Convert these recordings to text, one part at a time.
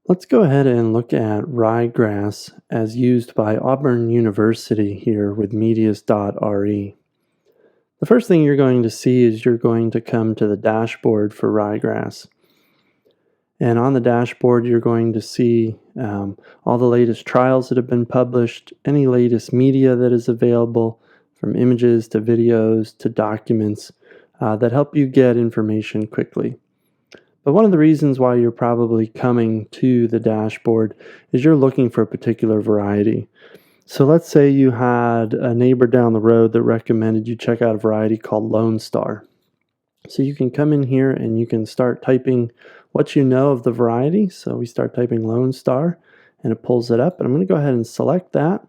Let's go ahead and look at ryegrass as used by Auburn University here with Medius.Re. The first thing you're going to see is you're going to come to the dashboard for ryegrass. And on the dashboard, you're going to see all the latest trials that have been published, any latest media that is available, from images to videos to documents that help you get information quickly. But one of the reasons why you're probably coming to the dashboard is you're looking for a particular variety. So let's say you had a neighbor down the road that recommended you check out a variety called Lone Star. So you can come in here and you can start typing what you know of the variety. So we start typing Lone Star and it pulls it up. And I'm going to go ahead and select that.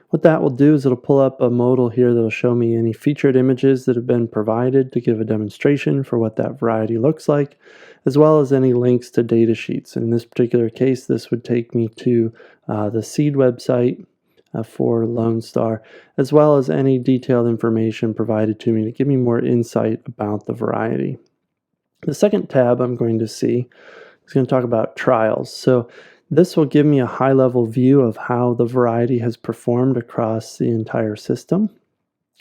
What that will do is it'll pull up a modal here that'll show me any featured images that have been provided to give a demonstration for what that variety looks like, as well as any links to data sheets. In this particular case, this would take me to the seed website for Lone Star, as well as any detailed information provided to me to give me more insight about the variety. The second tab I'm going to see is going to talk about trials. So this will give me a high-level view of how the variety has performed across the entire system.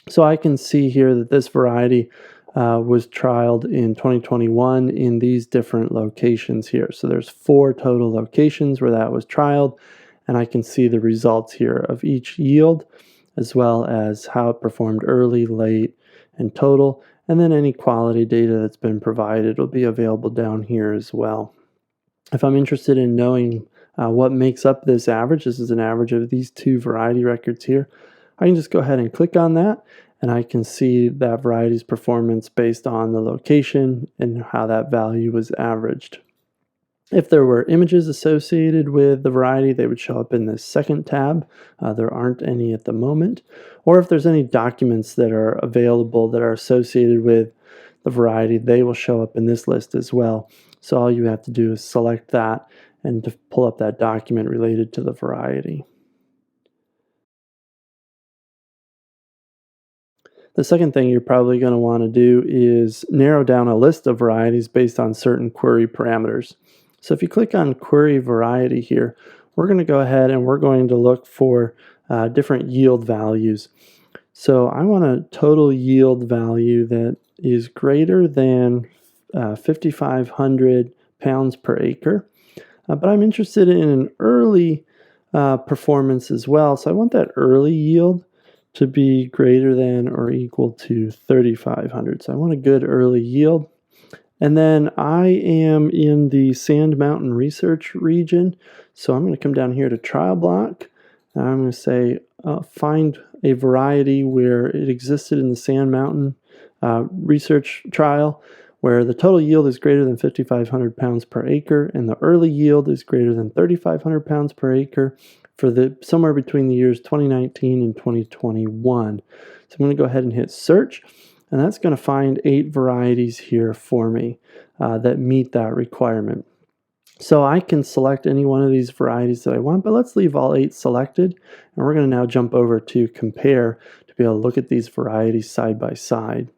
So I can see here that this variety was trialed in 2021 in these different locations here. So there's 4 total locations where that was trialed, and I can see the results here of each yield, as well as how it performed early, late, and total, and then any quality data that's been provided will be available down here as well. If I'm interested in knowing what makes up this average, this is an average of these 2 variety records here, I can just go ahead and click on that, and I can see that variety's performance based on the location and how that value was averaged. If there were images associated with the variety, they would show up in this second tab. There aren't any at the moment. Or if there's any documents that are available that are associated with the variety, they will show up in this list as well. So all you have to do is select that and to pull up that document related to the variety. The second thing you're probably going to want to do is narrow down a list of varieties based on certain query parameters. So if you click on Query Variety here, we're going to go ahead and we're going to look for different yield values. So I want a total yield value that is greater than 5,500 pounds per acre. But I'm interested in an early performance as well. So I want that early yield to be greater than or equal to 3,500. So I want a good early yield. And then I am in the Sand Mountain Research region. So I'm going to come down here to Trial Block. And I'm going to say find a variety where it existed in the Sand Mountain Research Trial, where the total yield is greater than 5,500 pounds per acre, and the early yield is greater than 3,500 pounds per acre for somewhere between the years 2019 and 2021. So I'm going to go ahead and hit search, and that's going to find 8 varieties here for me that meet that requirement. So I can select any one of these varieties that I want, but let's leave all 8 selected, and we're going to now jump over to compare to be able to look at these varieties side by side.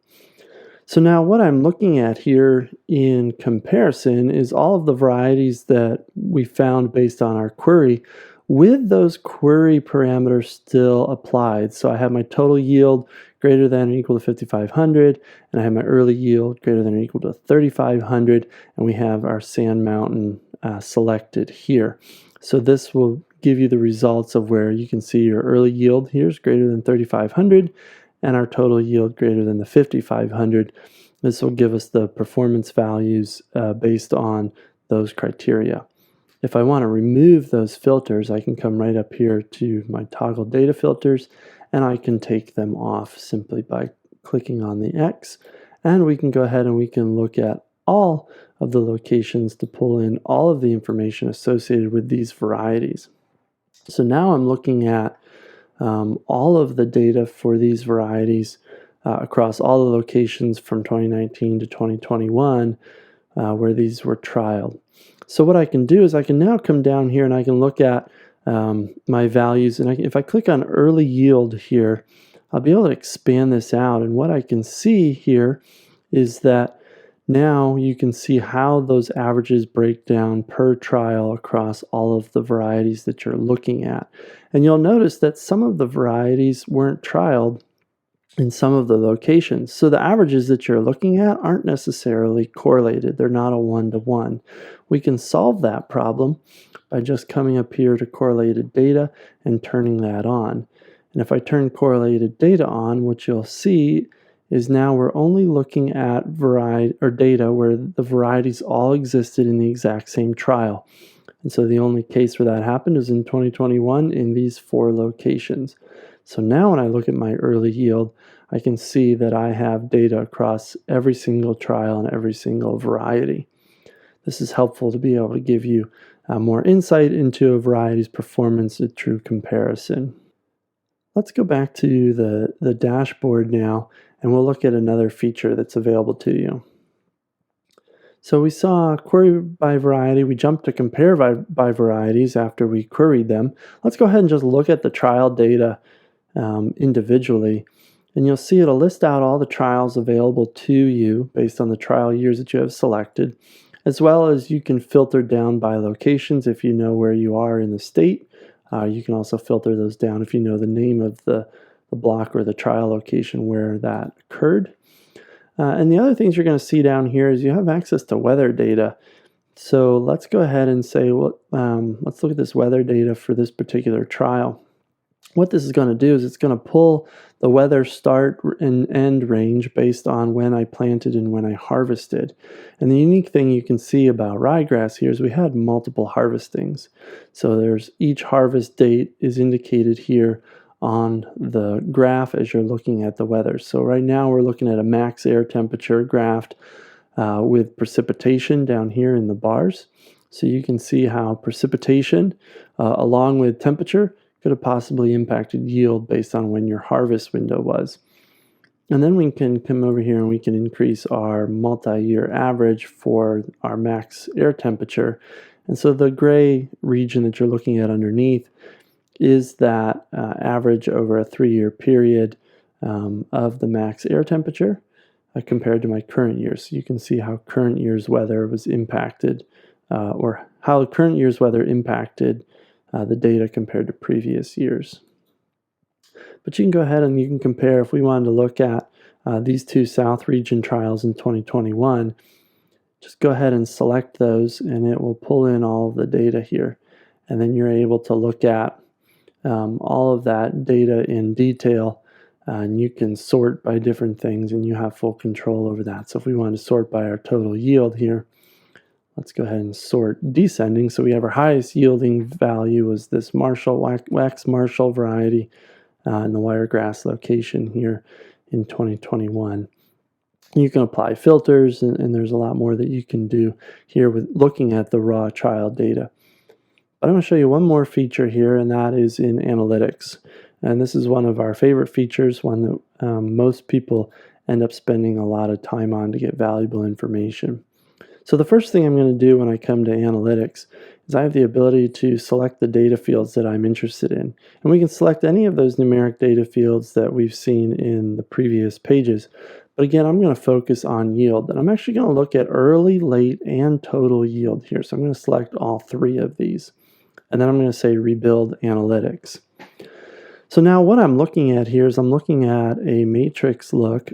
So now what I'm looking at here in comparison is all of the varieties that we found based on our query with those query parameters still applied. So I have my total yield greater than or equal to 5,500, and I have my early yield greater than or equal to 3,500, and we have our Sand Mountain selected here. So this will give you the results of where you can see your early yield here is greater than 3,500, and our total yield greater than the 5,500. This will give us the performance values based on those criteria. If I want to remove those filters, I can come right up here to my toggle data filters, and I can take them off simply by clicking on the X. And we can go ahead and we can look at all of the locations to pull in all of the information associated with these varieties. So now I'm looking at all of the data for these varieties across all the locations from 2019 to 2021 where these were trialed. So what I can do is I can now come down here and I can look at my values, and if I click on early yield here, I'll be able to expand this out, and what I can see here is that Now you can see how those averages break down per trial across all of the varieties that you're looking at. And you'll notice that some of the varieties weren't trialed in some of the locations. So the averages that you're looking at aren't necessarily correlated. They're not a one-to-one. We can solve that problem by just coming up here to correlated data and turning that on. And if I turn correlated data on, what you'll see is now we're only looking at data where the varieties all existed in the exact same trial. And so the only case where that happened is in 2021 in these 4 locations. So now when I look at my early yield, I can see that I have data across every single trial and every single variety. This is helpful to be able to give you more insight into a variety's performance at true comparison. Let's go back to the dashboard now, and we'll look at another feature that's available to you. So we saw query by variety. We jumped to compare by varieties after we queried them. Let's go ahead and just look at the trial data individually. And you'll see it'll list out all the trials available to you based on the trial years that you have selected, as well as you can filter down by locations if you know where you are in the state. You can also filter those down if you know the name of the block or the trial location where that occurred. And the other things you're going to see down here is you have access to weather data. So let's go ahead and say, well, let's look at this weather data for this particular trial. What this is going to do is it's going to pull the weather start and end range based on when I planted and when I harvested. And the unique thing you can see about ryegrass here is we had multiple harvestings. So there's each harvest date is indicated here on the graph as you're looking at the weather. So right now we're looking at a max air temperature graphed with precipitation down here in the bars. So you can see how precipitation along with temperature could have possibly impacted yield based on when your harvest window was. And then we can come over here and we can increase our multi-year average for our max air temperature. And so the gray region that you're looking at underneath is that average over a 3-year period of the max air temperature compared to my current year. So you can see how current year's weather was impacted or how current year's weather impacted the data compared to previous years. But you can go ahead and you can compare if we wanted to look at these 2 South region trials in 2021. Just go ahead and select those and it will pull in all of the data here. And then you're able to look at all of that data in detail, and you can sort by different things and you have full control over that. So if we want to sort by our total yield here, let's go ahead and sort descending. So we have our highest yielding value was this wax Marshall variety in the Ryegrass location here in 2021. You can apply filters and there's a lot more that you can do here with looking at the raw trial data. But I'm going to show you one more feature here, and that is in analytics. And this is one of our favorite features, one that most people end up spending a lot of time on to get valuable information. So the first thing I'm going to do when I come to analytics is I have the ability to select the data fields that I'm interested in. And we can select any of those numeric data fields that we've seen in the previous pages. But again, I'm going to focus on yield. And I'm actually going to look at early, late, and total yield here. So I'm going to select all 3 of these. And then I'm going to say rebuild analytics. So now what I'm looking at here is I'm looking at a matrix look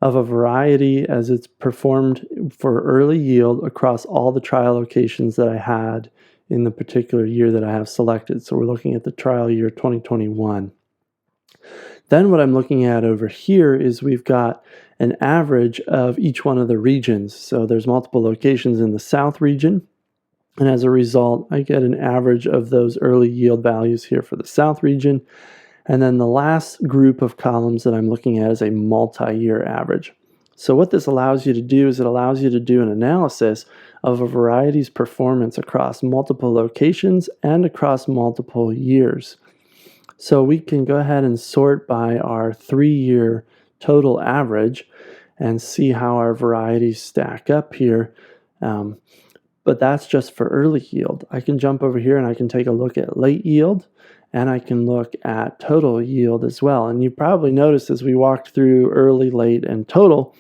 of a variety as it's performed for early yield across all the trial locations that I had in the particular year that I have selected. So we're looking at the trial year 2021. Then what I'm looking at over here is we've got an average of each one of the regions. So there's multiple locations in the South region. And as a result, I get an average of those early yield values here for the South region. And then the last group of columns that I'm looking at is a multi-year average. So what this allows you to do is it allows you to do an analysis of a variety's performance across multiple locations and across multiple years. So we can go ahead and sort by our 3-year total average and see how our varieties stack up here. But that's just for early yield. I can jump over here and I can take a look at late yield, and I can look at total yield as well. And you probably noticed as we walked through early, late, and total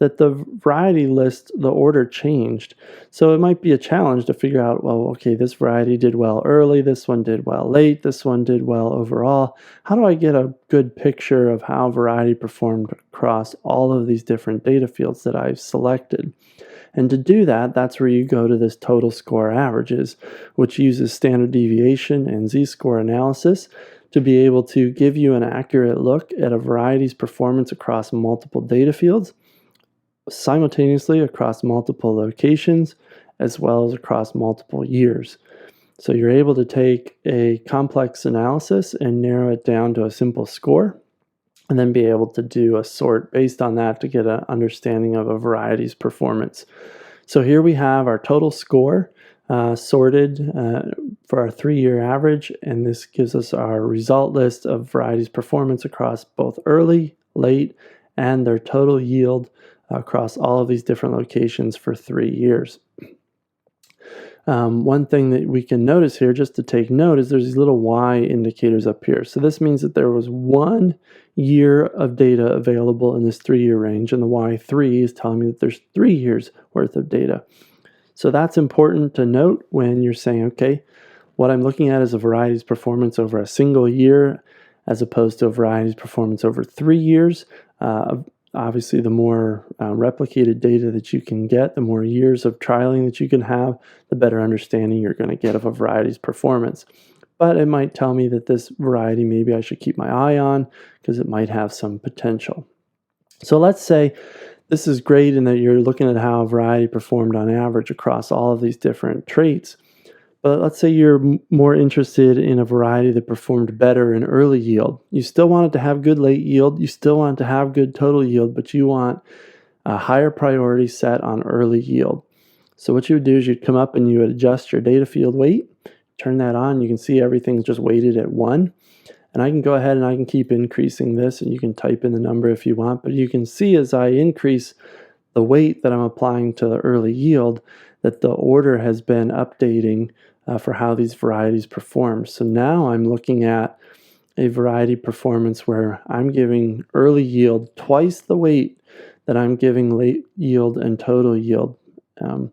that the variety list, the order changed. So it might be a challenge to figure out, well, okay, this variety did well early, this one did well late, this one did well overall. How do I get a good picture of how variety performed across all of these different data fields that I've selected? And to do that, that's where you go to this total score averages, which uses standard deviation and z-score analysis to be able to give you an accurate look at a variety's performance across multiple data fields, simultaneously across multiple locations, as well as across multiple years. So you're able to take a complex analysis and narrow it down to a simple score, and then be able to do a sort based on that to get an understanding of a variety's performance. So here we have our total score sorted for our 3-year average, and this gives us our result list of varieties' performance across both early, late, and their total yield across all of these different locations for 3 years. One thing that we can notice here, just to take note, is there's these little Y indicators up here. So this means that there was 1 year of data available in this 3-year range, and the Y3 is telling me that there's 3 years worth of data. So that's important to note when you're saying, okay, what I'm looking at is a variety's performance over a single year as opposed to a variety's performance over 3 years. Obviously, the more replicated data that you can get, the more years of trialing that you can have, the better understanding you're going to get of a variety's performance. But it might tell me that this variety maybe I should keep my eye on because it might have some potential. So let's say this is great in that you're looking at how a variety performed on average across all of these different traits. But let's say you're more interested in a variety that performed better in early yield. You still want it to have good late yield. You still want it to have good total yield, but you want a higher priority set on early yield. So what you would do is you'd come up and you would adjust your data field weight, turn that on. You can see everything's just weighted at 1. And I can go ahead and I can keep increasing this, and you can type in the number if you want. But you can see as I increase the weight that I'm applying to the early yield that the order has been updating for how these varieties perform. So now I'm looking at a variety performance where I'm giving early yield twice the weight that I'm giving late yield and total yield, and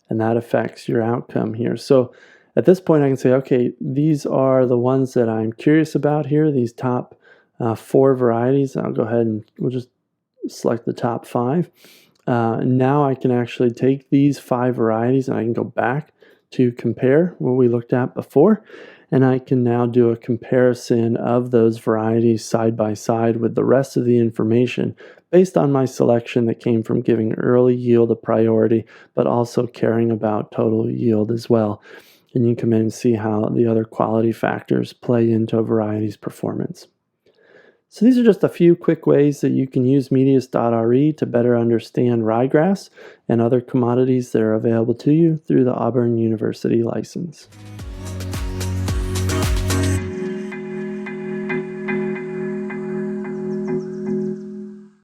that affects your outcome here. So at this point I can say, okay, these are the ones that I'm curious about here, these top 4 varieties. I'll go ahead and we'll just select the top 5. Now I can actually take these 5 varieties and I can go back to compare what we looked at before, and I can now do a comparison of those varieties side by side with the rest of the information based on my selection that came from giving early yield a priority, but also caring about total yield as well. And you can come in and see how the other quality factors play into a variety's performance. So these are just a few quick ways that you can use Medius.Re to better understand ryegrass and other commodities that are available to you through the Auburn University license.